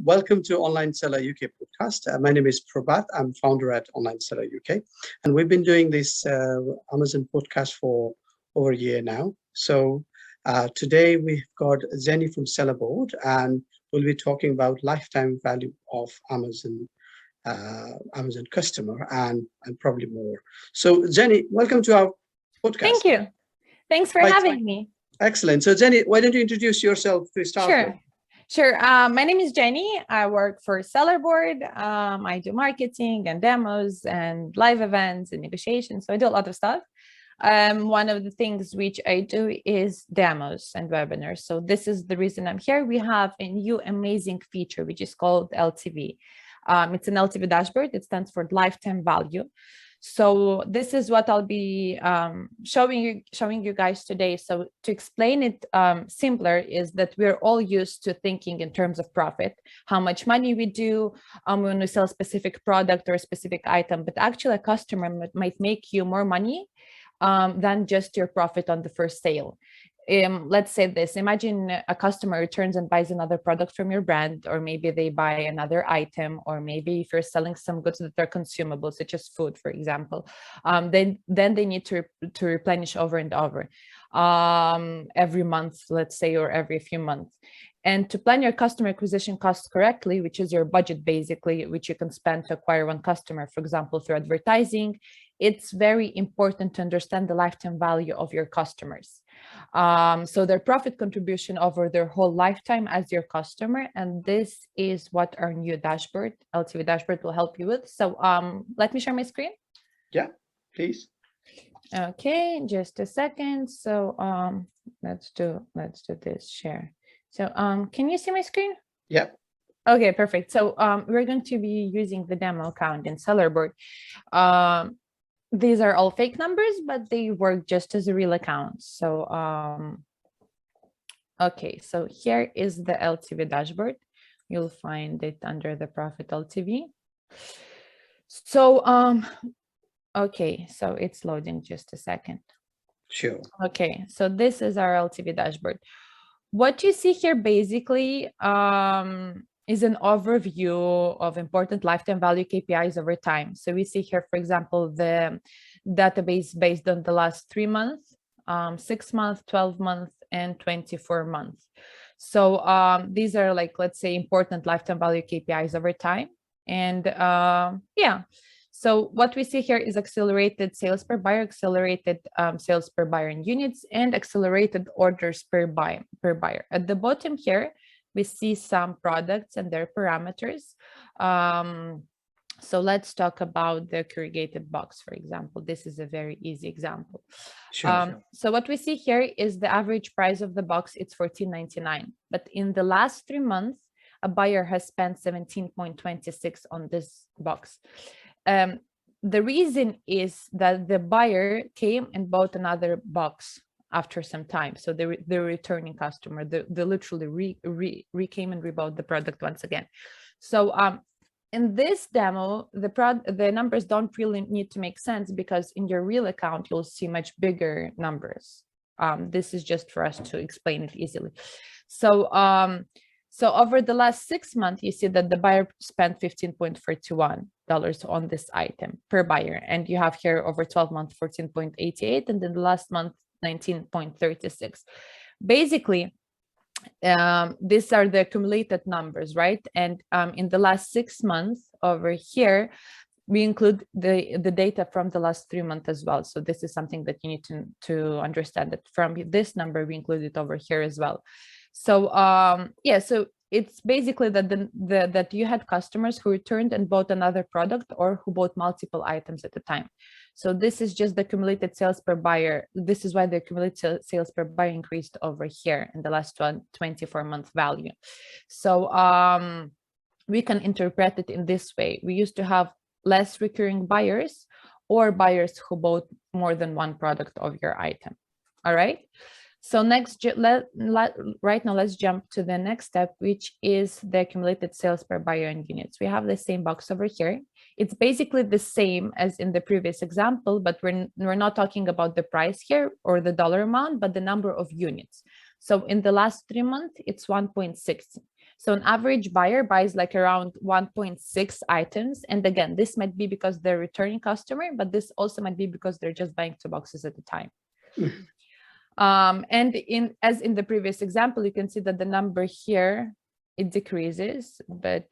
Welcome to Online Seller UK podcast. My name is Prabhat. I'm founder at Online Seller UK. And we've been doing this Amazon podcast for over a year now. So today we've got Zenny from Sellerboard, and we'll be talking about lifetime value of Amazon customer and probably more. So Zenny, welcome to our podcast. Thank you. Thanks for having me. Excellent. So Zenny, why don't you introduce yourself to start with? Sure. My name is Jenny. I work for Sellerboard. I do marketing and demos and live events and negotiations. So I do a lot of stuff. One of the things which I do is demos and webinars. So this is the reason I'm here. We have a new amazing feature, which is called LTV. It's an LTV dashboard. It stands for lifetime value. So this is what I'll be showing you guys today. So to explain it simpler is that we're all used to thinking in terms of profit, how much money we do when we sell a specific product or a specific item, but actually a customer might make you more money than just your profit on the first sale. Let's say this, imagine a customer returns and buys another product from your brand, or maybe they buy another item, or maybe if you're selling some goods that are consumable, such as food, for example, then they need to replenish over and over every month, let's say, or every few months. And to plan your customer acquisition costs correctly, which is your budget, basically, which you can spend to acquire one customer, for example, through advertising, it's very important to understand the lifetime value of your customers. So their profit contribution over their whole lifetime as your customer. And this is what our new dashboard, LTV dashboard, will help you with. So let me share my screen. Yeah, please. Okay, just a second. So let's do this share. So can you see my screen? Yeah. Okay, perfect. So we're going to be using the demo account in Sellerboard. These are all fake numbers, but they work just as a real account. So okay, so here is the LTV dashboard. You'll find it under the profit LTV. So okay, so it's loading, just a second. Sure. Okay, so this is our LTV dashboard. What you see here basically is an overview of important lifetime value KPIs over time. So we see here, for example, the database based on the last 3 months, 6 months, 12 months, and 24 months. So these are, like, let's say, important lifetime value KPIs over time. And yeah, so what we see here is accelerated sales per buyer, accelerated sales per buyer in units, and accelerated orders per buyer. At the bottom here, we see some products and their parameters. So let's talk about the corrugated box, for example. This is a very easy example. Sure. So what we see here is the average price of the box. It's $14.99. But in the last 3 months, a buyer has spent $17.26 on this box. The reason is that the buyer came and bought another box after some time. So the returning customer, they literally came and rebought the product once again. So in this demo, the numbers don't really need to make sense, because in your real account, you'll see much bigger numbers. This is just for us to explain it easily. So over the last 6 months, you see that the buyer spent $15.41 on this item per buyer. And you have here over 12 months, 14.88, and then the last month, 19.36. Basically, these are the accumulated numbers, right? And in the last 6 months over here, we include the data from the last 3 months as well. So this is something that you need to understand, that from this number, we include it over here as well. So yeah, so it's basically that you had customers who returned and bought another product, or who bought multiple items at a time. So this is just the accumulated sales per buyer. This is why the accumulated sales per buyer increased over here in the last 24-month value. So we can interpret it in this way. We used to have less recurring buyers, or buyers who bought more than one product of your item. All right. So next, right now, let's jump to the next step, which is the accumulated sales per buyer in units. We have the same box over here. It's basically the same as in the previous example, but we're not talking about the price here or the dollar amount, but the number of units. So in the last 3 months, it's 1.6. So an average buyer buys like around 1.6 items. And again, this might be because they're returning customer, but this also might be because they're just buying 2 boxes at a time. And as in the previous example, you can see that the number here, it decreases, but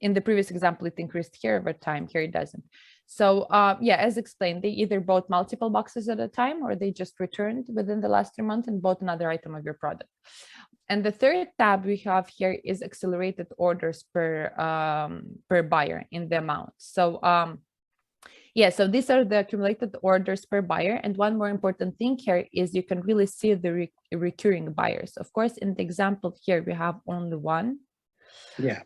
in the previous example, it increased here over time. Here it doesn't. So yeah, as explained, they either bought multiple boxes at a time, or they just returned within the last 3 months and bought another item of your product. And the third tab we have here is accelerated orders per buyer in the amount. So yeah, so these are the accumulated orders per buyer. And one more important thing here is you can really see the recurring buyers. Of course, in the example here, we have only one. Yeah.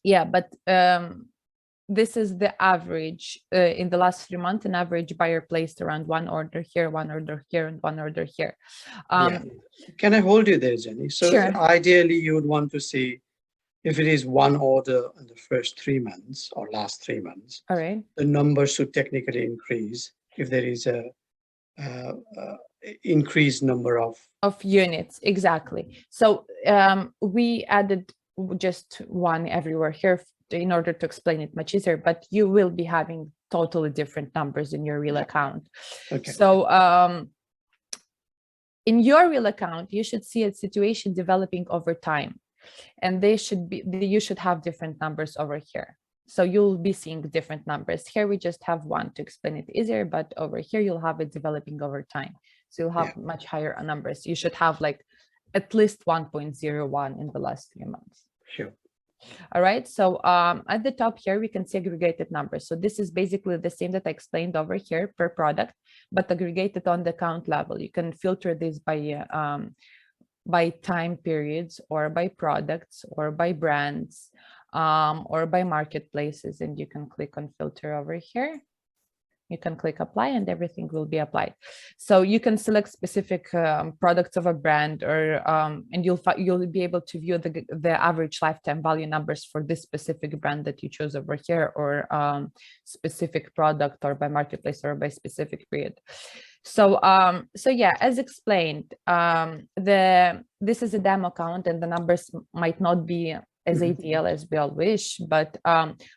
Yeah, but this is the average in the last 3 months. An average buyer placed around 1 order here, 1 order here, and 1 order here. Yeah. Can I hold you there, Jenny? So sure. Ideally, you would want to see if it is 1 order in the first 3 months or last 3 months. All right. The number should technically increase if there is a increased number of units. Exactly. So we added just 1 everywhere here in order to explain it much easier, but you will be having totally different numbers in your real account. Okay. So in your real account, you should see a situation developing over time, and you should have different numbers over here. So you'll be seeing different numbers. Here we just have 1 to explain it easier, but over here you'll have it developing over time. So you'll have much higher numbers. You should have like at least 1.01 in the last 3 months. Sure. All right. So at the top here, we can see aggregated numbers. So this is basically the same that I explained over here per product, but aggregated on the account level. You can filter this by time periods, or by products, or by brands, or by marketplaces. And you can click on filter over here. You can click apply, and everything will be applied. So you can select specific products of a brand, or and you'll be able to view the average lifetime value numbers for this specific brand that you chose over here, or specific product, or by marketplace, or by specific period. So yeah, as explained, this is a demo account, and the numbers might not be as ideal as we all wish, but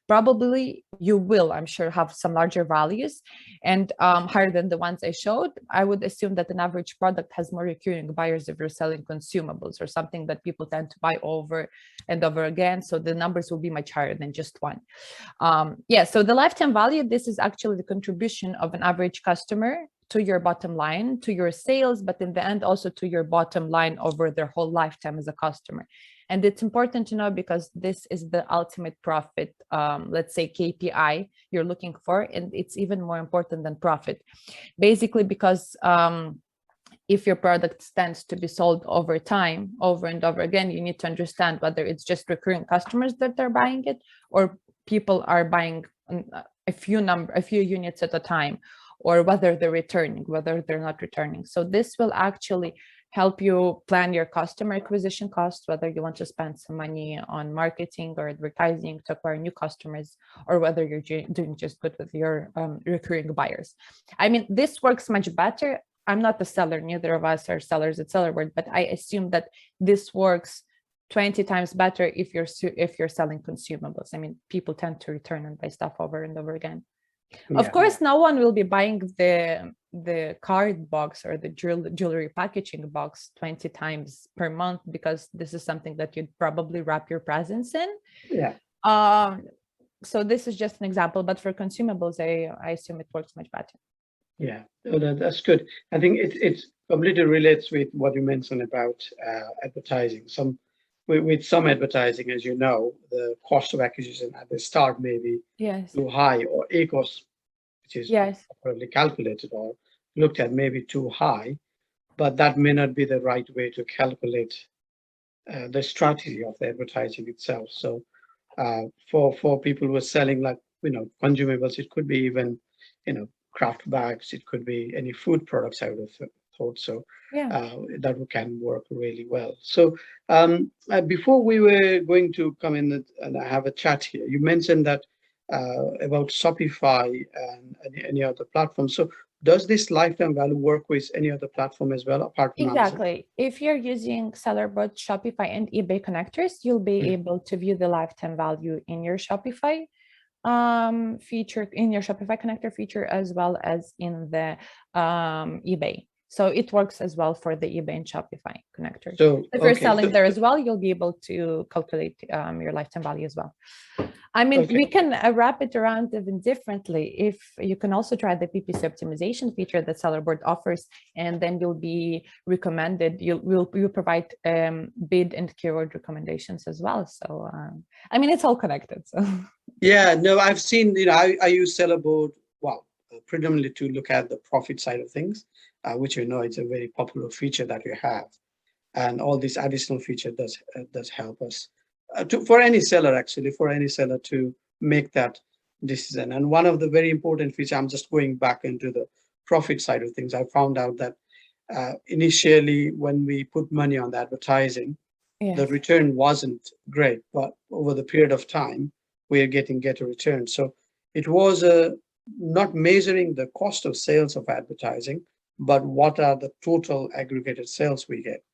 probably you will, I'm sure, have some larger values and higher than the ones I showed. I would assume that an average product has more recurring buyers if you're selling consumables, or something that people tend to buy over and over again. So the numbers will be much higher than just 1. Yeah, so the lifetime value, this is actually the contribution of an average customer to your bottom line, to your sales, but in the end also to your bottom line over their whole lifetime as a customer. And it's important to know, because this is the ultimate profit, let's say KPI you're looking for, and it's even more important than profit. Basically, because if your product tends to be sold over time, over and over again, you need to understand whether it's just recurring customers that are buying it, or people are buying a few units at a time, or whether they're returning, whether they're not returning. So this will actually help you plan your customer acquisition costs, whether you want to spend some money on marketing or advertising to acquire new customers, or whether you're doing just good with your recurring buyers. I mean, this works much better. I'm not a seller, neither of us are sellers at Sellerboard, but I assume that this works 20 times better if you're selling consumables. I mean, people tend to return and buy stuff over and over again. Yeah. Of course, no one will be buying the card box or the jewelry packaging box 20 times per month, because this is something that you'd probably wrap your presents in. Yeah. So this is just an example, but for consumables, I assume it works much better. Yeah, that's good. I think it completely relates with what you mentioned about advertising. With some advertising, as you know, the cost of acquisition at the start may be too high, or ACOS, which is properly calculated or looked at, maybe too high, but that may not be the right way to calculate the strategy of the advertising itself. So for people who are selling, like, consumables, it could be even, craft bags, it could be any food products, I would have thought. So that can work really well. So before we were going to come in and have a chat here, you mentioned that about Shopify and any other platform. So does this lifetime value work with any other platform as well, apart from Amazon? Exactly. If you're using Sellerboard, Shopify, and eBay connectors, you'll be able to view the lifetime value in your Shopify feature, in your Shopify connector feature, as well as in the eBay. So it works as well for the eBay and Shopify connector. So If you're selling there as well, you'll be able to calculate your lifetime value as well. I mean, we can wrap it around even differently. If you can also try the PPC optimization feature that Sellerboard offers, and then you'll be recommended, you'll provide bid and keyword recommendations as well. So, I mean, it's all connected. So. Yeah, no, I've seen, I use Sellerboard, well, predominantly to look at the profit side of things, which it's a very popular feature that you have. And all these additional feature does help us for any seller, actually, for any seller to make that decision. And one of the very important features, I'm just going back into the profit side of things. I found out that initially when we put money on the advertising, the return wasn't great, but over the period of time, we are getting a return. So it was not measuring the cost of sales of advertising, but what are the total aggregated sales we get.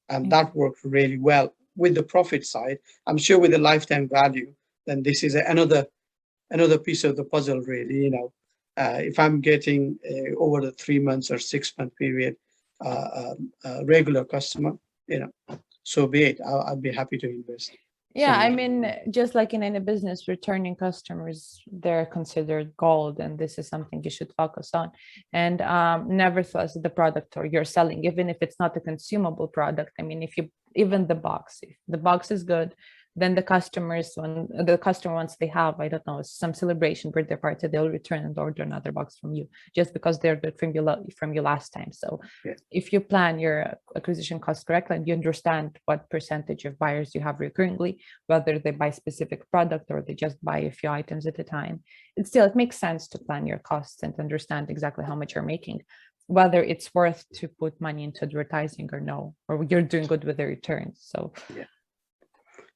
And that worked really well with the profit side. I'm sure with the lifetime value, then this is another piece of the puzzle, really. If I'm getting over the 3 months or 6 month period, regular customer, so be it. I'd be happy to invest. Yeah, I mean, just like in any business, returning customers, they're considered gold, and this is something you should focus on. And never trust the product or you're selling, even if it's not a consumable product. I mean, if the box is good, then the customer, once they have, I don't know, some celebration, birthday party, they'll return and order another box from you just because they're good from you last time. So if you plan your acquisition costs correctly and you understand what percentage of buyers you have recurringly, whether they buy specific product or they just buy a few items at a time, it makes sense to plan your costs and understand exactly how much you're making, whether it's worth to put money into advertising or no, or you're doing good with the returns. So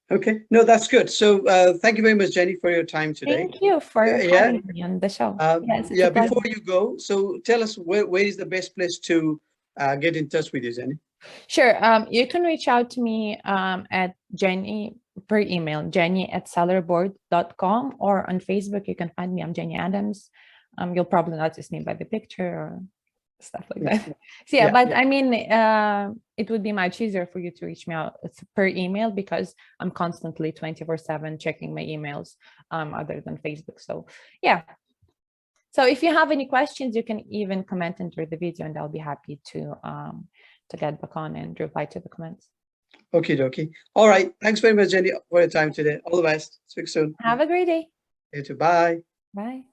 okay, no, that's good. So thank you very much, Jenny, for your time today. Thank you for having me on the show. Yes, before you go, so tell us where is the best place to get in touch with you, Jenny? Sure. You can reach out to me at Jenny per email, jenny@sellerboard.com, or on Facebook, you can find me. I'm Jenny Adams. You'll probably notice me by the picture or stuff like that. So I mean, it would be much easier for you to reach me out per email because I'm constantly 24/7 checking my emails other than Facebook. So yeah. So if you have any questions, you can even comment under the video and I'll be happy to get back on and reply to the comments. Okie dokie. All right. Thanks very much, Jenny, for your time today. All the best. Speak soon. Have a great day. You too. Bye. Bye.